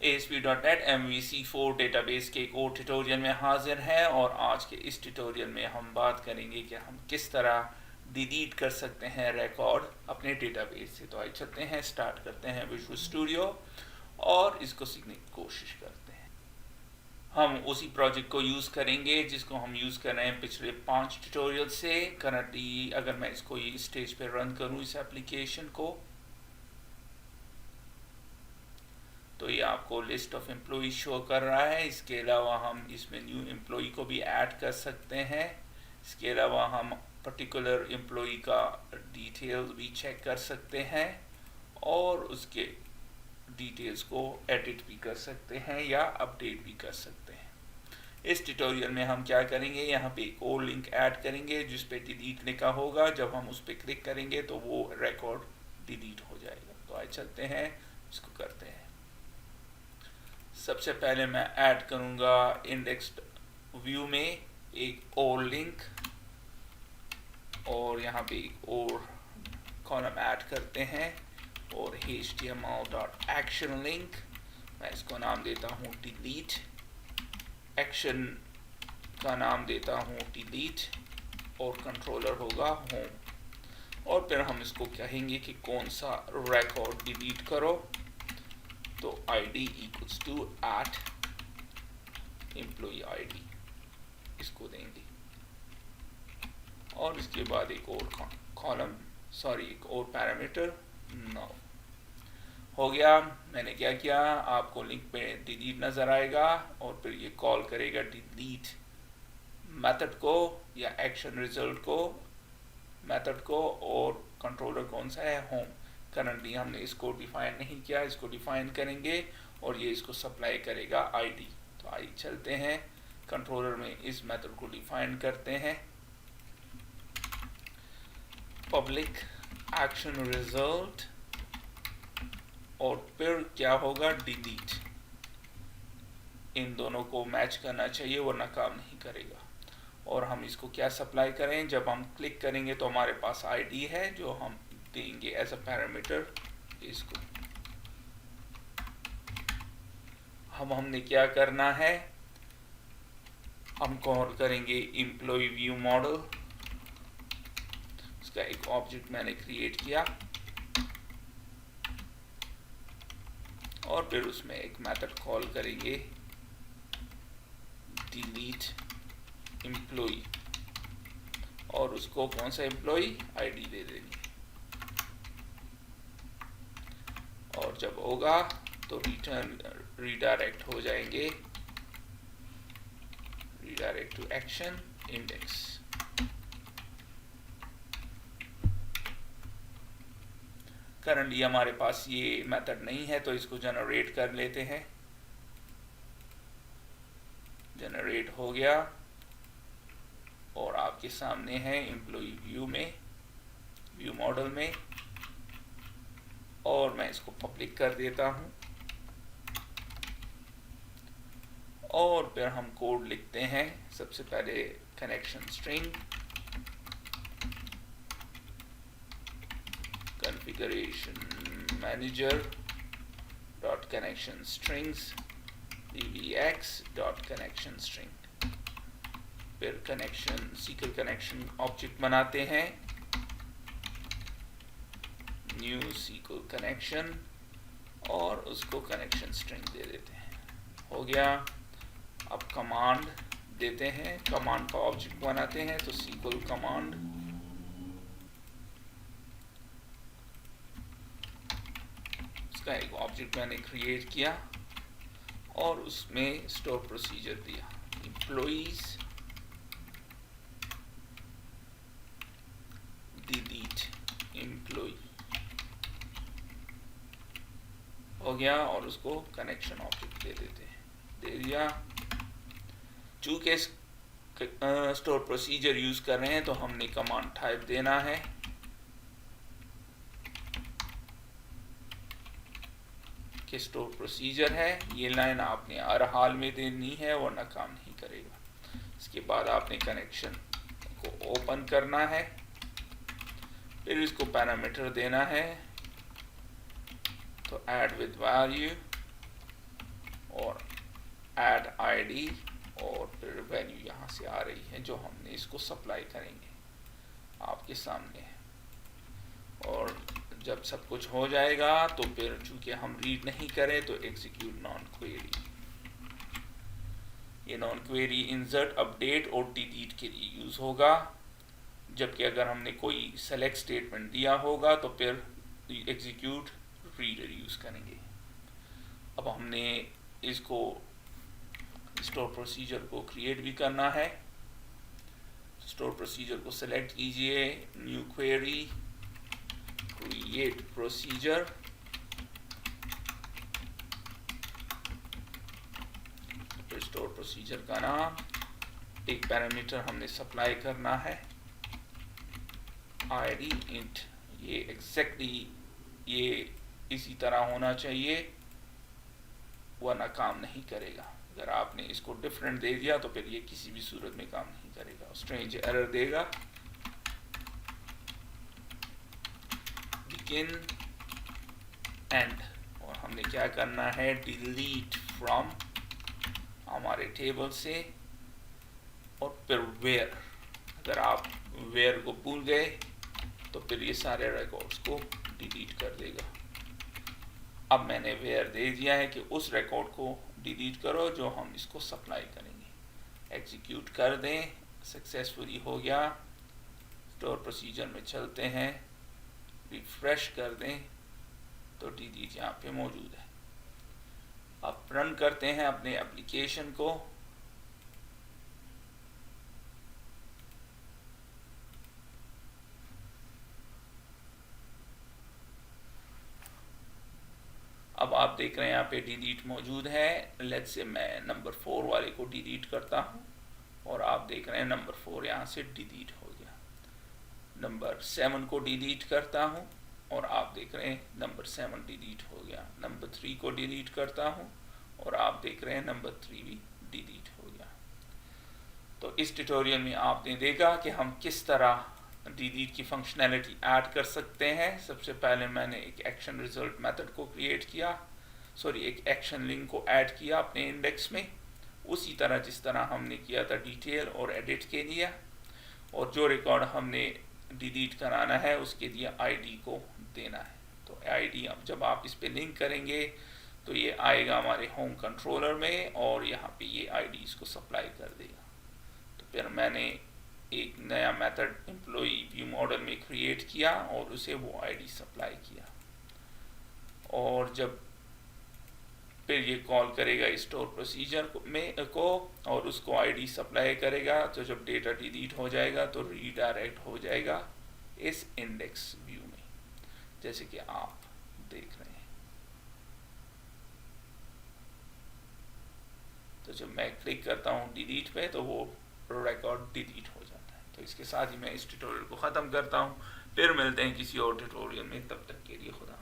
ASP.NET MVC4 database के एक और ट्यूटोरियल में हाजिर हैं और आज के इस ट्यूटोरियल में हम बात करेंगे कि हम किस तरह डिलीट कर सकते हैं रिकॉर्ड अपने डेटाबेस से। तो आइए चलते हैं, स्टार्ट करते हैं विजुअल स्टूडियो और इसको सीखने की कोशिश करते हैं। हम उसी प्रोजेक्ट को यूज़ करेंगे जिसको हम यूज़ कर रहे हैं पिछले 5 ट्यूटोरियल से। करंटली अगर मैं इसको ये स्टेज पे रन करूँ इस एप्लीकेशन को, तो ये आपको लिस्ट ऑफ एम्प्लॉय शो कर रहा है। इसके अलावा हम इसमें न्यू एम्प्लॉय को भी ऐड कर सकते हैं। इसके अलावा हम पर्टिकुलर एम्प्लॉय का डिटेल्स भी चेक कर सकते हैं और उसके डिटेल्स को एडिट भी कर सकते हैं या अपडेट भी कर सकते हैं। इस ट्यूटोरियल में हम क्या करेंगे, यहाँ पे एक और लिंक ऐड करेंगे जिस पे डिलीट लिखा होगा। जब हम उस पर क्लिक करेंगे तो वो रिकॉर्ड डिलीट हो जाएगा। तो आइए चलते हैं, इसको करते हैं। सबसे पहले मैं ऐड करूंगा इंडेक्स व्यू में एक और लिंक और यहाँ पे एक और कॉलम ऐड करते हैं और html.action लिंक, मैं इसको नाम देता हूँ डिलीट, एक्शन का नाम देता हूँ डिलीट और कंट्रोलर होगा होम। और फिर हम इसको कहेंगे कि कौन सा रिकॉर्ड डिलीट करो, तो id equals to @employee id इसको देंगे और इसके बाद एक और कॉलम एक और पैरामीटर नो हो गया। मैंने क्या किया, आपको लिंक पे डिलीट नजर आएगा और फिर ये कॉल करेगा डिलीट मेथड को या एक्शन रिजल्ट को मेथड को, और कंट्रोलर कौन सा है, होम। करंटली हमने इसको डिफाइन नहीं किया, इसको डिफाइन करेंगे और ये इसको सप्लाई करेगा आईडी। तो आइए चलते हैं, कंट्रोलर में इस मेथड को डिफाइन करते हैं, पब्लिक एक्शन रिजल्ट और फिर क्या होगा डिलीट। इन दोनों को मैच करना चाहिए वरना काम नहीं करेगा। और हम इसको क्या सप्लाई करें, जब हम क्लिक करेंगे तो हमारे पास आईडी है जो हम देंगे एज अ पैरामीटर इसको। हमने क्या करना है, हम कॉल करेंगे एम्प्लॉय व्यू मॉडल, इसका एक ऑब्जेक्ट मैंने क्रिएट किया और फिर उसमें एक मेथड कॉल करेंगे डिलीट एम्प्लॉय और उसको कौन सा एम्प्लॉय आईडी दे देंगे। और जब होगा तो रिटर्न रीडायरेक्ट हो जाएंगे, redirect to action index. Currently हमारे पास ये मेथड नहीं है तो इसको जनरेट कर लेते हैं। जनरेट हो गया और आपके सामने है एम्प्लॉय व्यू में, व्यू मॉडल में, और मैं इसको पब्लिक कर देता हूं और फिर हम कोड लिखते हैं। सबसे पहले connection string configuration manager dot connection strings dbx dot connection string, फिर कनेक्शन SQL कनेक्शन ऑब्जेक्ट बनाते हैं, न्यू SQL कनेक्शन और उसको कनेक्शन स्ट्रिंग दे देते हैं। हो गया। अब कमांड देते हैं, कमांड का ऑब्जेक्ट बनाते हैं, तो SQL कमांड का एक ऑब्जेक्ट मैंने क्रिएट किया और उसमें स्टोर प्रोसीजर दिया एम्प्लॉइज डिलीट एम्प्लॉय हो गया और उसको कनेक्शन ऑब्जेक्ट दे देते हैं, दे दिया। चूंकि स्टोर प्रोसीजर यूज कर रहे हैं तो हमने कमांड टाइप देना है, कि स्टोर प्रोसीजर है। ये लाइन आपने हर हाल में देनी है वरना काम नहीं करेगा। इसके बाद आपने कनेक्शन को ओपन करना है, फिर इसको पैरामीटर देना है, तो ऐड विद वैल्यू आईडी और फिर वैल्यू यहाँ से आ रही है जो हमने इसको सप्लाई करेंगे, आपके सामने है। और जब सब कुछ हो जाएगा तो फिर चूंकि हम रीड नहीं करें तो एग्जीक्यूट नॉन क्वेरी। ये नॉन क्वेरी इंसर्ट, अपडेट और डिलीट के लिए यूज होगा, जबकि अगर हमने कोई सेलेक्ट स्टेटमेंट दिया होगा तो फिर एग्जीक्यूट रीडर यूज करेंगे। अब हमने इसको स्टोर प्रोसीजर को क्रिएट भी करना है। स्टोर प्रोसीजर को सेलेक्ट कीजिए, न्यू क्वेरी, क्रिएट प्रोसीजर, फिर स्टोर प्रोसीजर का नाम, एक पैरामीटर हमने सप्लाई करना है id int। ये एग्जैक्टली ये इसी तरह होना चाहिए वरना काम नहीं करेगा। अगर आपने इसको डिफरेंट दे दिया तो फिर ये किसी भी सूरत में काम नहीं करेगा, स्ट्रेंज एरर देगा। बिगिन एंड, और हमने क्या करना है, डिलीट फ्रॉम हमारे टेबल से, और फिर वेयर। अगर आप वेयर को भूल गए तो फिर ये सारे रिकॉर्ड्स को डिलीट कर देगा। अब मैंने वेयर दे दिया है कि उस रिकॉर्ड को डिलीट करो जो हम इसको सप्लाई करेंगे। एग्जीक्यूट कर दें, सक्सेसफुली हो गया। स्टोर प्रोसीजर में चलते हैं, रिफ्रेश कर दें तो डिलीट यहाँ पे मौजूद है। अब रन करते हैं अपने एप्लीकेशन को। अब आप देख रहे हैं यहाँ पे डिलीट मौजूद है। लेट्स से मैं नंबर 4 वाले को डिलीट करता हूँ और आप देख रहे हैं नंबर 4 यहाँ से डिलीट हो गया। नंबर 7 को डिलीट करता हूँ और आप देख रहे हैं नंबर 7 डिलीट हो गया। नंबर 3 को डिलीट करता हूँ और आप देख रहे हैं नंबर 3 भी डिलीट हो गया। तो इस ट्यूटोरियल में आपने देखा कि हम किस तरह डिलीट की फंक्शनैलिटी ऐड कर सकते हैं। सबसे पहले मैंने एक एक्शन रिजल्ट मेथड को क्रिएट किया, एक एक्शन लिंक को ऐड किया अपने इंडेक्स में, उसी तरह जिस तरह हमने किया था डिटेल और एडिट के लिए। और जो रिकॉर्ड हमने डिलीट कराना है उसके लिए आईडी को देना है। तो आईडी अब जब आप इस पे लिंक करेंगे तो ये आएगा हमारे होम कंट्रोलर में और यहाँ पे ये आईडी इसको सप्लाई कर देगा। तो फिर मैंने एक नया मेथड एम्प्लॉई व्यू मॉडल में क्रिएट किया और उसे वो आईडी सप्लाई किया, और जब फिर ये कॉल करेगा स्टोर प्रोसीजर को और उसको आईडी सप्लाई करेगा। तो जब डेटा डिलीट हो जाएगा तो रीडायरेक्ट हो जाएगा इस इंडेक्स व्यू में, जैसे कि आप देख रहे हैं। तो जब मैं क्लिक करता हूँ डिलीट पे तो वो रिकॉर्ड डिलीट हो जाता है। तो इसके साथ ही मैं इस ट्यूटोरियल को ख़त्म करता हूँ। फिर मिलते हैं किसी और ट्यूटोरियल में, तब तक के लिए खुदा।